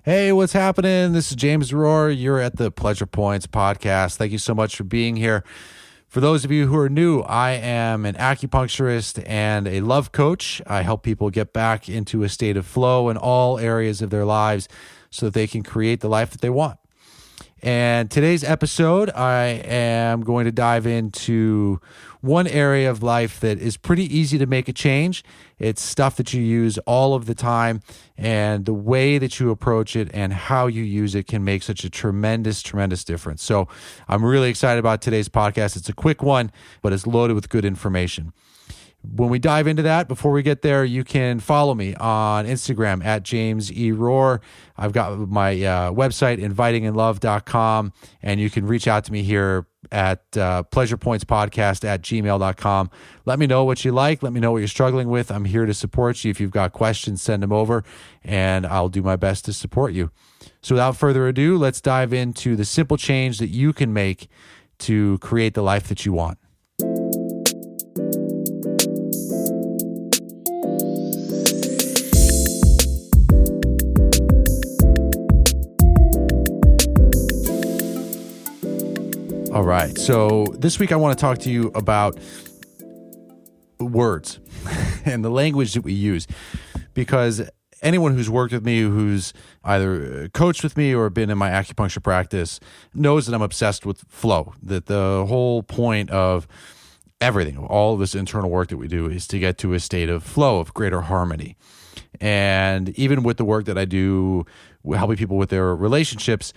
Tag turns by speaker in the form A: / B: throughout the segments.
A: Hey, what's happening? This is James Rohr. You're at the Pleasure Points podcast. Thank you so much for being here. For those of you who are new, I am an acupuncturist and a love coach. I help people get back into a state of flow in all areas of their lives so that they can create the life that they want. And today's episode, I am going to dive into one area of life that is pretty easy to make a change. It's stuff that you use all of the time, and the way that you approach it and how you use it can make such a tremendous, tremendous difference. So I'm really excited about today's podcast. It's a quick one, but it's loaded with good information. When we dive into that, before we get there, you can follow me on Instagram at James E. Rohr. I've got my website, invitinginlove.com, and you can reach out to me here at pleasurepointspodcast@gmail.com. Let me know what you like. Let me know what you're struggling with. I'm here to support you. If you've got questions, send them over, and I'll do my best to support you. So without further ado, let's dive into the simple change that you can make to create the life that you want. All right, so this week I want to talk to you about words and the language that we use, because anyone who's worked with me, who's either coached with me or been in my acupuncture practice, knows that I'm obsessed with flow, that the whole point of everything, all of this internal work that we do, is to get to a state of flow, of greater harmony. And even with the work that I do, helping people with their relationships,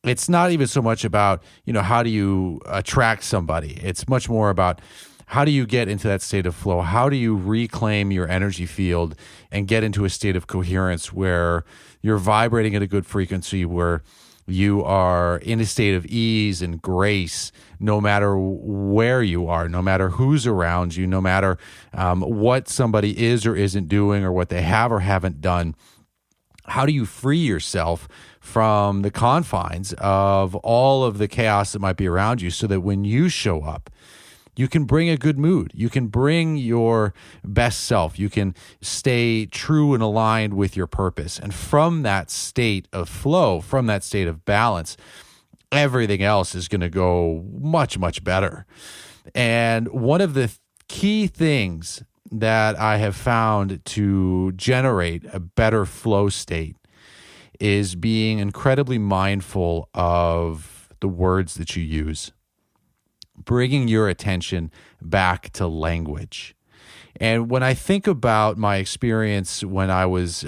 A: it's not even so much about, how do you attract somebody? It's much more about how do you get into that state of flow? How do you reclaim your energy field and get into a state of coherence where you're vibrating at a good frequency, where you are in a state of ease and grace, no matter where you are, no matter who's around you, no matter what somebody is or isn't doing or what they have or haven't done. How do you free yourself from the confines of all of the chaos that might be around you so that when you show up, you can bring a good mood. You can bring your best self. You can stay true and aligned with your purpose. And from that state of flow, from that state of balance, everything else is going to go much, much better. And one of the key things that I have found to generate a better flow state is being incredibly mindful of the words that you use, bringing your attention back to language. And when I think about my experience when I was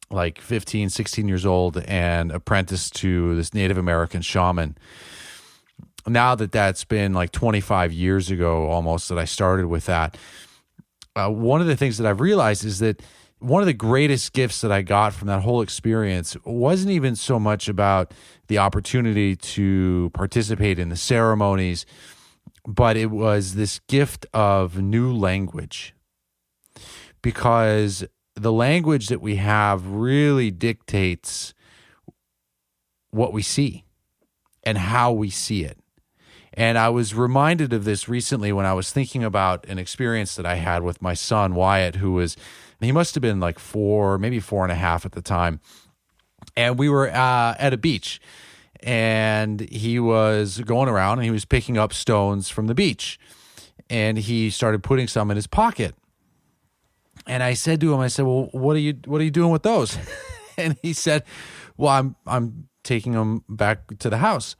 A: like 15, 16 years old and apprenticed to this Native American shaman, now that that's been like 25 years ago almost that I started with that, one of the things that I've realized is that one of the greatest gifts that I got from that whole experience wasn't even so much about the opportunity to participate in the ceremonies, but it was this gift of new language. Because the language that we have really dictates what we see and how we see it. And I was reminded of this recently when I was thinking about an experience that I had with my son, Wyatt, he must have been like 4, maybe 4.5 at the time. And we were at a beach, and he was going around and he was picking up stones from the beach, and he started putting some in his pocket. And I said to him, well, what are you doing with those? And he said, well, I'm taking them back to the house.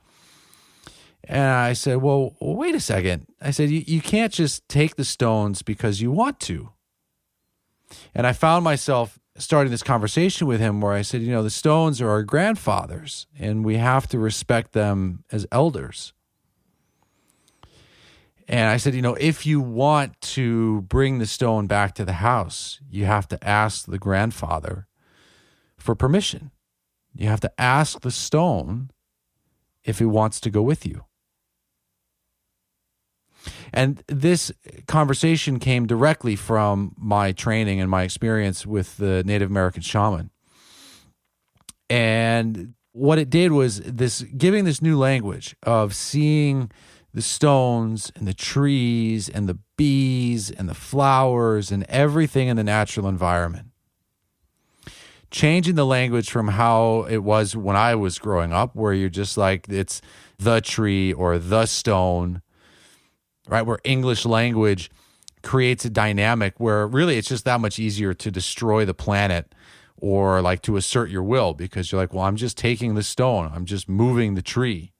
A: And I said, well, wait a second. I said, you can't just take the stones because you want to. And I found myself starting this conversation with him where I said, the stones are our grandfathers, and we have to respect them as elders. And I said, if you want to bring the stone back to the house, you have to ask the grandfather for permission. You have to ask the stone if it wants to go with you. And this conversation came directly from my training and my experience with the Native American shaman. And what it did was giving this new language of seeing the stones and the trees and the bees and the flowers and everything in the natural environment changing the language from how it was when I was growing up, where you're just like, it's the tree or the stone, right? Where English language creates a dynamic where really it's just that much easier to destroy the planet or like to assert your will, because you're like, well, I'm just taking the stone, I'm just moving the tree.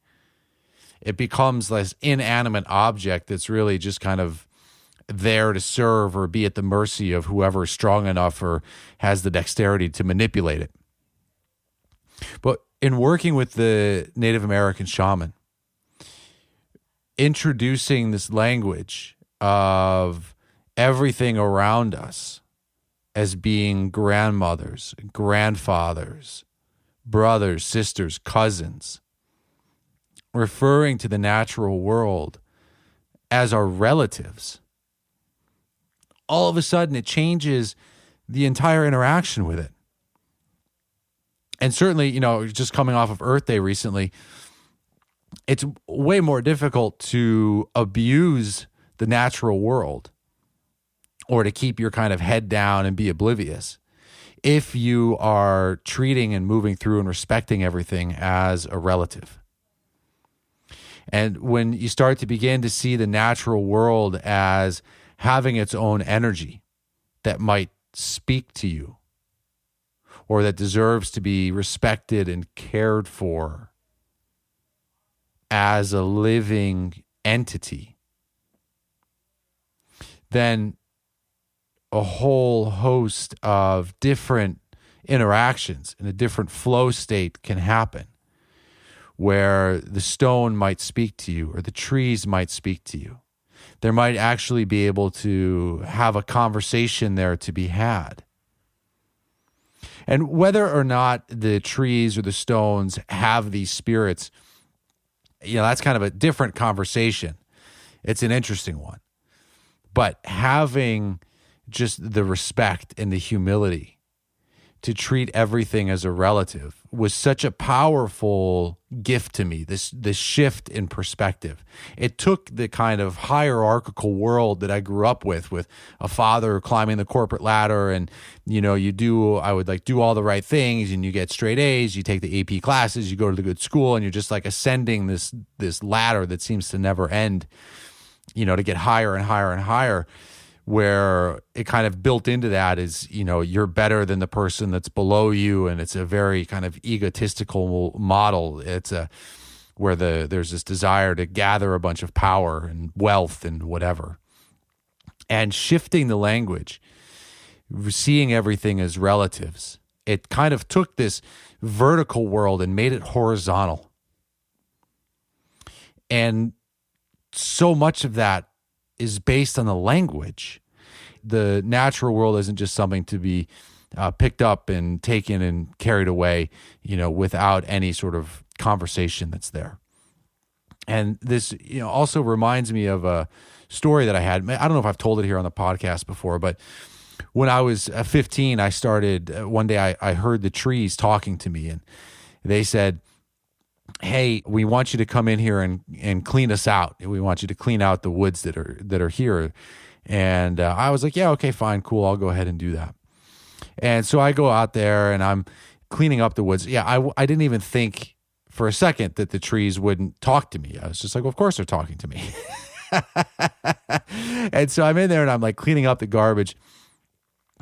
A: It becomes this inanimate object that's really just kind of there to serve or be at the mercy of whoever is strong enough or has the dexterity to manipulate it. But in working with the Native American shaman, introducing this language of everything around us as being grandmothers, grandfathers, brothers, sisters, cousins, referring to the natural world as our relatives, all of a sudden it changes the entire interaction with it. And certainly, just coming off of Earth Day recently, it's way more difficult to abuse the natural world or to keep your kind of head down and be oblivious if you are treating and moving through and respecting everything as a relative. And when you start to begin to see the natural world as having its own energy that might speak to you or that deserves to be respected and cared for as a living entity, then a whole host of different interactions in a different flow state can happen, where the stone might speak to you or the trees might speak to you. There might actually be able to have a conversation there to be had. And whether or not the trees or the stones have these spirits, that's kind of a different conversation. It's an interesting one. But having just the respect and the humility to treat everything as a relative was such a powerful gift to me, this shift in perspective. It took the kind of hierarchical world that I grew up with a father climbing the corporate ladder, and I would do all the right things, and you get straight A's, you take the AP classes, you go to the good school, and you're just like ascending this ladder that seems to never end, to get higher and higher and higher, where it kind of built into that is, you're better than the person that's below you. And it's a very kind of egotistical model. It's where there's this desire to gather a bunch of power and wealth and whatever. And shifting the language, seeing everything as relatives, it kind of took this vertical world and made it horizontal. And so much of that is based on the language. The natural world isn't just something to be picked up and taken and carried away, without any sort of conversation that's there. And this, also reminds me of a story that I had. I don't know if I've told it here on the podcast before, but when I was 15, I started, one day I heard the trees talking to me, and they said, hey, we want you to come in here and clean us out. We want you to clean out the woods that are here. And I was like, yeah, okay, fine, cool. I'll go ahead and do that. And so I go out there and I'm cleaning up the woods. Yeah, I didn't even think for a second that the trees wouldn't talk to me. I was just like, well, of course they're talking to me. And so I'm in there and I'm like cleaning up the garbage.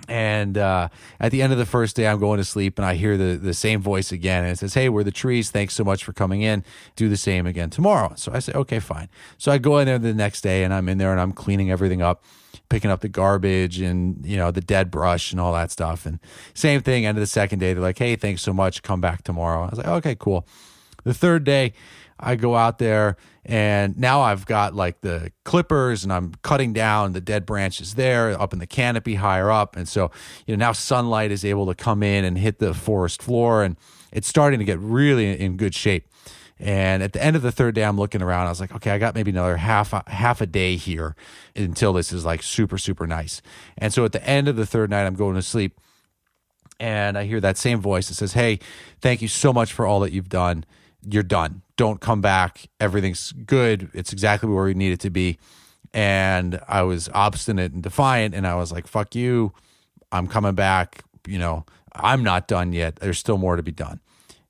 A: And at the end of the first day, I'm going to sleep, and I hear the same voice again, and it says, hey, we're the trees. Thanks so much for coming in. Do the same again tomorrow. So I say, okay, fine. So I go in there the next day, and I'm in there, and I'm cleaning everything up, picking up the garbage and, the dead brush and all that stuff. And same thing, end of the second day, they're like, hey, thanks so much. Come back tomorrow. I was like, okay, cool. The third day, I go out there, and now I've got like the clippers, and I'm cutting down the dead branches there up in the canopy higher up. And so, now sunlight is able to come in and hit the forest floor, and it's starting to get really in good shape. And at the end of the third day, I'm looking around. I was like, okay, I got maybe another half a day here until this is like super, super nice. And so at the end of the third night, I'm going to sleep, and I hear that same voice that says, hey, thank you so much for all that you've done. You're done. Don't come back. Everything's good. It's exactly where we need it to be. And I was obstinate and defiant, and I was like, fuck you. I'm coming back. I'm not done yet. There's still more to be done.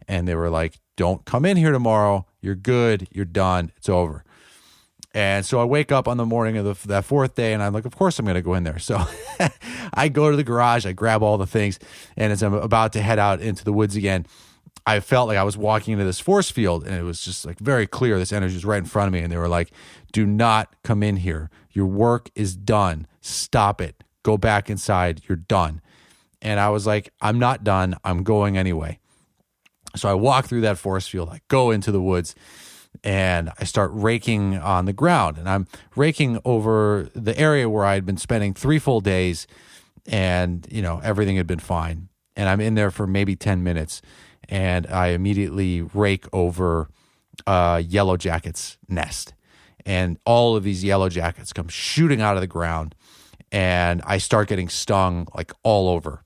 A: And they were like, don't come in here tomorrow. You're good. You're done. It's over. And so I wake up on the morning of that fourth day, and I'm like, of course I'm going to go in there. So I go to the garage, I grab all the things, and as I'm about to head out into the woods again, I felt like I was walking into this force field, and it was just like very clear. This energy was right in front of me, and they were like, do not come in here. Your work is done. Stop it. Go back inside. You're done. And I was like, I'm not done. I'm going anyway. So I walk through that force field. I go into the woods, and I start raking on the ground. And I'm raking over the area where I had been spending 3 full days, and, everything had been fine. And I'm in there for maybe 10 minutes, and I immediately rake over a yellow jacket's nest. And all of these yellow jackets come shooting out of the ground, and I start getting stung like all over.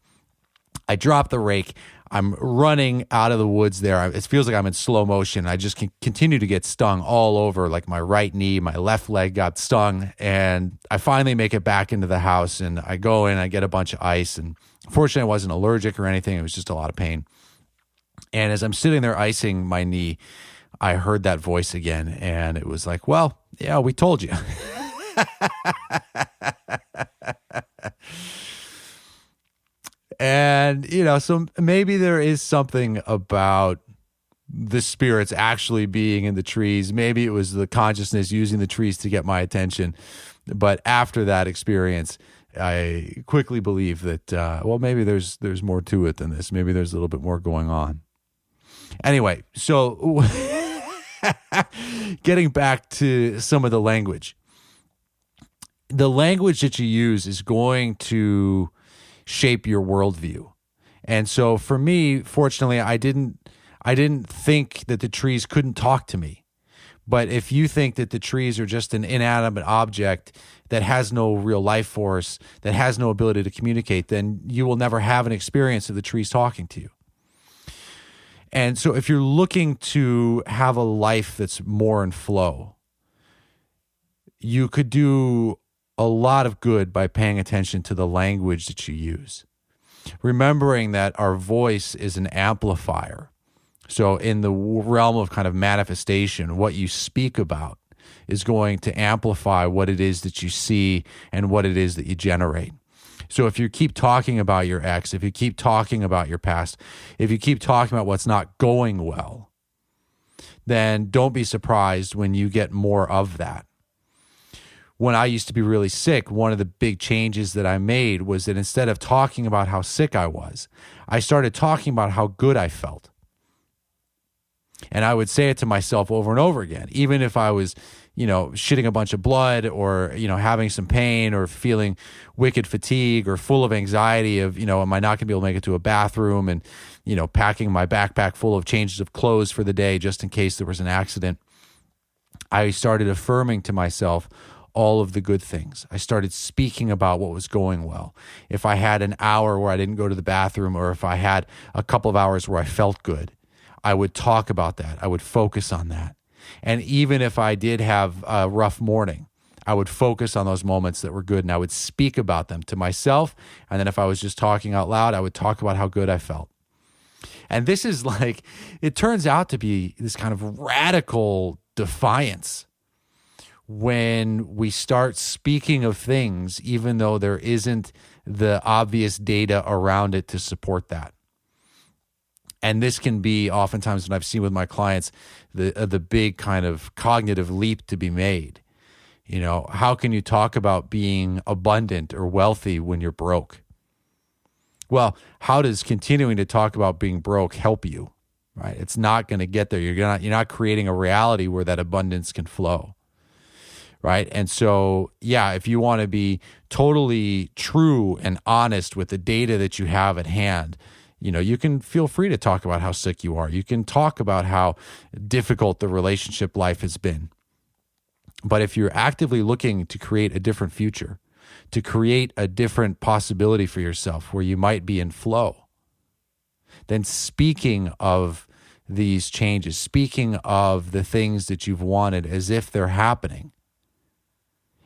A: I drop the rake. I'm running out of the woods there. It feels like I'm in slow motion. I just can continue to get stung all over, like my right knee, my left leg got stung. And I finally make it back into the house, and I go in, I get a bunch of ice. And fortunately, I wasn't allergic or anything. It was just a lot of pain. And as I'm sitting there icing my knee, I heard that voice again. And it was like, well, yeah, we told you. And, so maybe there is something about the spirits actually being in the trees. Maybe it was the consciousness using the trees to get my attention. But after that experience, I quickly believe that, maybe there's more to it than this. Maybe there's a little bit more going on. Anyway, so getting back to some of the language. The language that you use is going to shape your worldview. And so for me, fortunately, I didn't think that the trees couldn't talk to me. But if you think that the trees are just an inanimate object that has no real life force, that has no ability to communicate, then you will never have an experience of the trees talking to you. And so if you're looking to have a life that's more in flow, you could do a lot of good by paying attention to the language that you use. Remembering that our voice is an amplifier. So in the realm of kind of manifestation, what you speak about is going to amplify what it is that you see and what it is that you generate. So if you keep talking about your ex, if you keep talking about your past, if you keep talking about what's not going well, then don't be surprised when you get more of that. When I used to be really sick, one of the big changes that I made was that instead of talking about how sick I was, I started talking about how good I felt. And I would say it to myself over and over again, even if I was, shitting a bunch of blood or, having some pain or feeling wicked fatigue or full of anxiety of, am I not going to be able to make it to a bathroom and, packing my backpack full of changes of clothes for the day just in case there was an accident. I started affirming to myself all of the good things. I started speaking about what was going well. If I had an hour where I didn't go to the bathroom, or if I had a couple of hours where I felt good, I would talk about that. I would focus on that. And even if I did have a rough morning, I would focus on those moments that were good, and I would speak about them to myself. And then if I was just talking out loud, I would talk about how good I felt. And this is like, it turns out to be this kind of radical defiance when we start speaking of things, even though there isn't the obvious data around it to support that. And this can be oftentimes, when I've seen with my clients, the big kind of cognitive leap to be made. How can you talk about being abundant or wealthy when you're broke? Well, how does continuing to talk about being broke help you? Right? It's not going to get there. You're not creating a reality where that abundance can flow. Right. And so, yeah, if you want to be totally true and honest with the data that you have at hand, you can feel free to talk about how sick you are. You can talk about how difficult the relationship life has been. But if you're actively looking to create a different future, to create a different possibility for yourself where you might be in flow, then speaking of these changes, speaking of the things that you've wanted as if they're happening,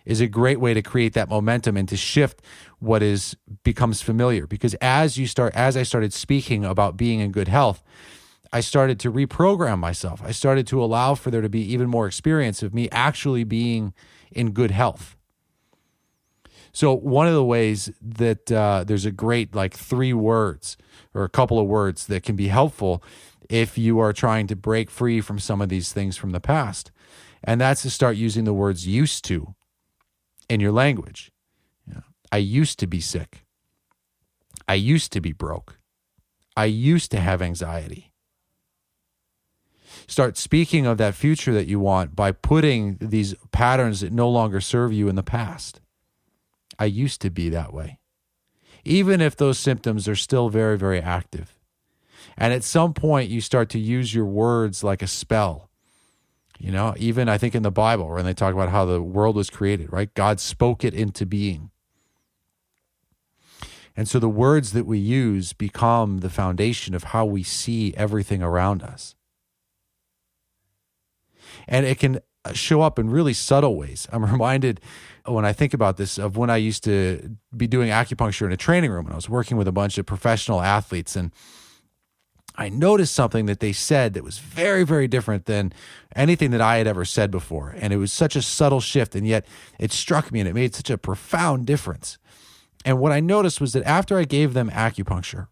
A: is a great way to create that momentum and to shift what becomes familiar. Because as I started speaking about being in good health, I started to reprogram myself. I started to allow for there to be even more experience of me actually being in good health. So one of the ways that there's a great 3 words or a couple of words that can be helpful if you are trying to break free from some of these things from the past. And that's to start using the words used to in your language. I used to be sick. I used to be broke. I used to have anxiety. Start speaking of that future that you want by putting these patterns that no longer serve you in the past. I used to be that way. Even if those symptoms are still very, very active. And at some point, you start to use your words like a spell. Even I think in the Bible, when they talk about how the world was created, right? God spoke it into being. And so the words that we use become the foundation of how we see everything around us. And it can show up in really subtle ways. I'm reminded when I think about this of when I used to be doing acupuncture in a training room, and I was working with a bunch of professional athletes, and I noticed something that they said that was very, very different than anything that I had ever said before. And it was such a subtle shift, and yet it struck me and it made such a profound difference. And what I noticed was that after I gave them acupuncture,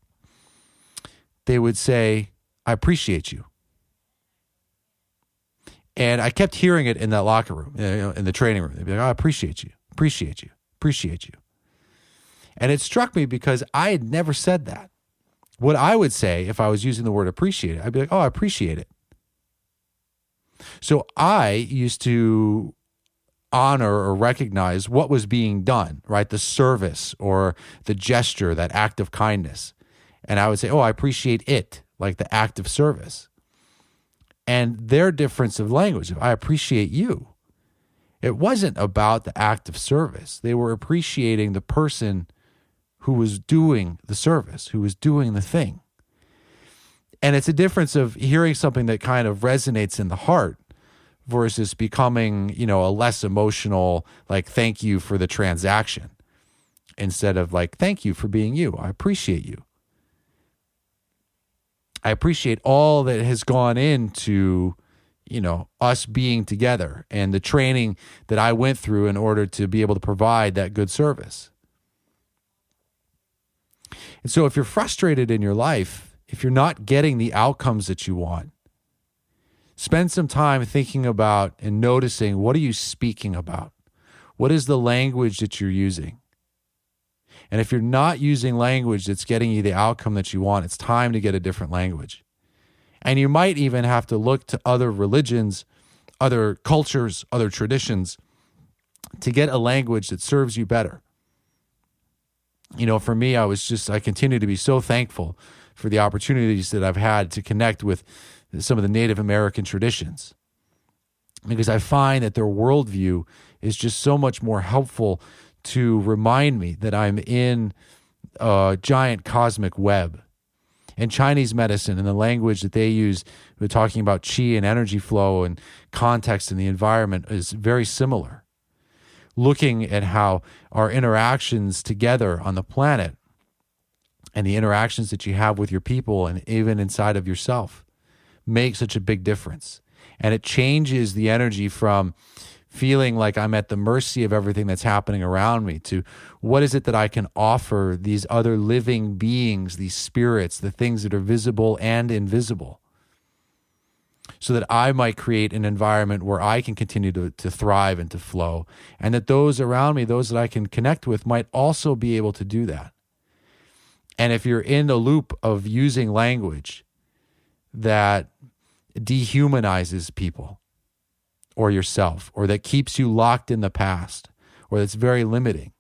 A: they would say, I appreciate you. And I kept hearing it in that locker room, in the training room. They'd be like, I appreciate you, appreciate you, appreciate you. And it struck me because I had never said that. What I would say if I was using the word appreciate it, I'd be like, oh, I appreciate it. So I used to honor or recognize what was being done, right? The service or the gesture, that act of kindness. And I would say, oh, I appreciate it, like the act of service. And their difference of language, I appreciate you. It wasn't about the act of service. They were appreciating the person who was doing the service, who was doing the thing. And it's a difference of hearing something that kind of resonates in the heart versus becoming, a less emotional, thank you for the transaction, instead of thank you for being you. I appreciate you. I appreciate all that has gone into, us being together and the training that I went through in order to be able to provide that good service. And so if you're frustrated in your life, if you're not getting the outcomes that you want, spend some time thinking about and noticing, what are you speaking about? What is the language that you're using? And if you're not using language that's getting you the outcome that you want, it's time to get a different language. And you might even have to look to other religions, other cultures, other traditions to get a language that serves you better. For me, I continue to be so thankful for the opportunities that I've had to connect with some of the Native American traditions, because I find that their worldview is just so much more helpful to remind me that I'm in a giant cosmic web. And Chinese medicine and the language that they use, we're talking about qi and energy flow and context in the environment, is very similar. Looking at how our interactions together on the planet and the interactions that you have with your people and even inside of yourself make such a big difference. And it changes the energy from feeling like I'm at the mercy of everything that's happening around me to what is it that I can offer these other living beings, these spirits, the things that are visible and invisible, so that I might create an environment where I can continue to thrive and to flow, and that those around me, those that I can connect with, might also be able to do that. And if you're in the loop of using language that dehumanizes people or yourself, or that keeps you locked in the past, or that's very limiting,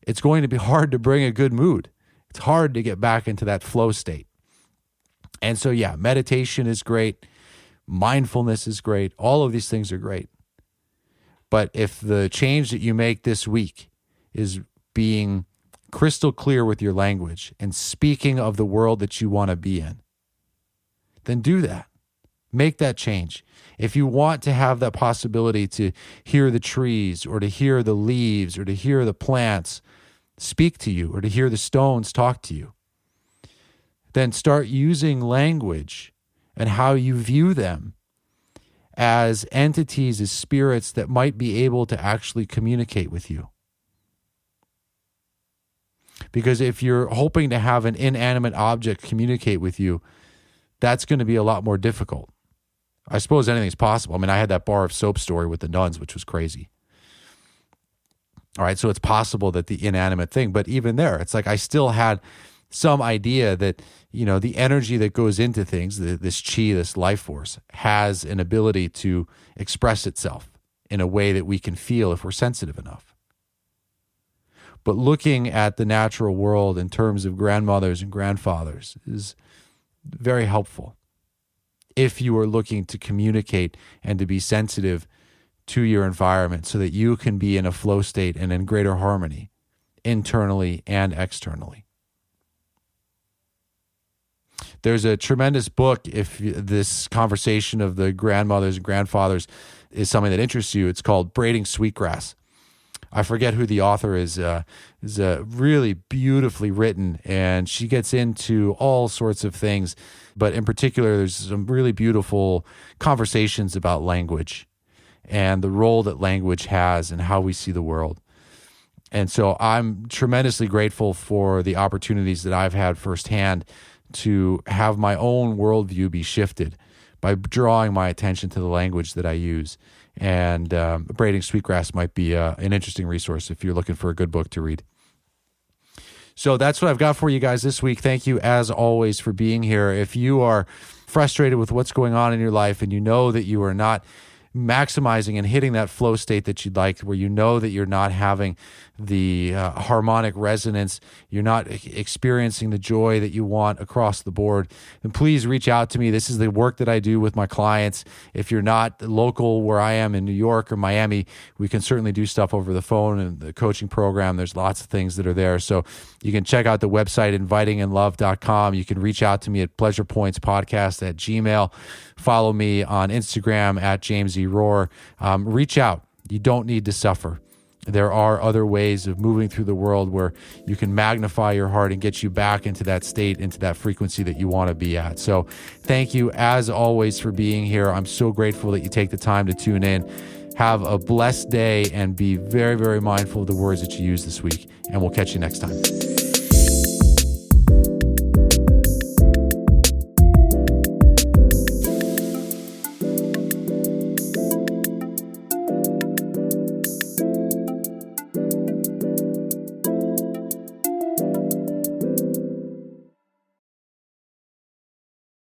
A: it's going to be hard to bring a good mood. It's hard to get back into that flow state. And so, meditation is great. Mindfulness is great. All of these things are great. But if the change that you make this week is being crystal clear with your language and speaking of the world that you want to be in, then do that. Make that change. If you want to have that possibility to hear the trees or to hear the leaves or to hear the plants speak to you or to hear the stones talk to you, then start using language and how you view them as entities, as spirits that might be able to actually communicate with you. Because if you're hoping to have an inanimate object communicate with you, that's going to be a lot more difficult. I suppose anything's possible. I mean, I had that bar of soap story with the nuns, which was crazy. All right, so it's possible that the inanimate thing, but even there, it's like I still had some idea that, the energy that goes into things, this chi, this life force, has an ability to express itself in a way that we can feel if we're sensitive enough. But looking at the natural world in terms of grandmothers and grandfathers is very helpful if you are looking to communicate and to be sensitive to your environment so that you can be in a flow state and in greater harmony internally and externally. There's a tremendous book, if this conversation of the grandmothers and grandfathers is something that interests you. It's called Braiding Sweetgrass. I forget who the author is. Is really beautifully written, and she gets into all sorts of things. But in particular, there's some really beautiful conversations about language and the role that language has and how we see the world. And so I'm tremendously grateful for the opportunities that I've had firsthand to have my own worldview be shifted by drawing my attention to the language that I use. And Braiding Sweetgrass might be an interesting resource if you're looking for a good book to read. So that's what I've got for you guys this week. Thank you, as always, for being here. If you are frustrated with what's going on in your life and you know that you are not maximizing and hitting that flow state that you'd like, where you know that you're not having the harmonic resonance, you're not experiencing the joy that you want across the board, then please reach out to me. This is the work that I do with my clients. If you're not local where I am in New York or Miami, we can certainly do stuff over the phone and the coaching program. There's lots of things that are there. So you can check out the website, invitinginlove.com. You can reach out to me at pleasurepointspodcast@gmail.com. Follow me on Instagram at James E. Rohr. Reach out. You don't need to suffer. There are other ways of moving through the world where you can magnify your heart and get you back into that state, into that frequency that you want to be at. So thank you, as always, for being here. I'm so grateful that you take the time to tune in. Have a blessed day and be very, very mindful of the words that you use this week. And we'll catch you next time.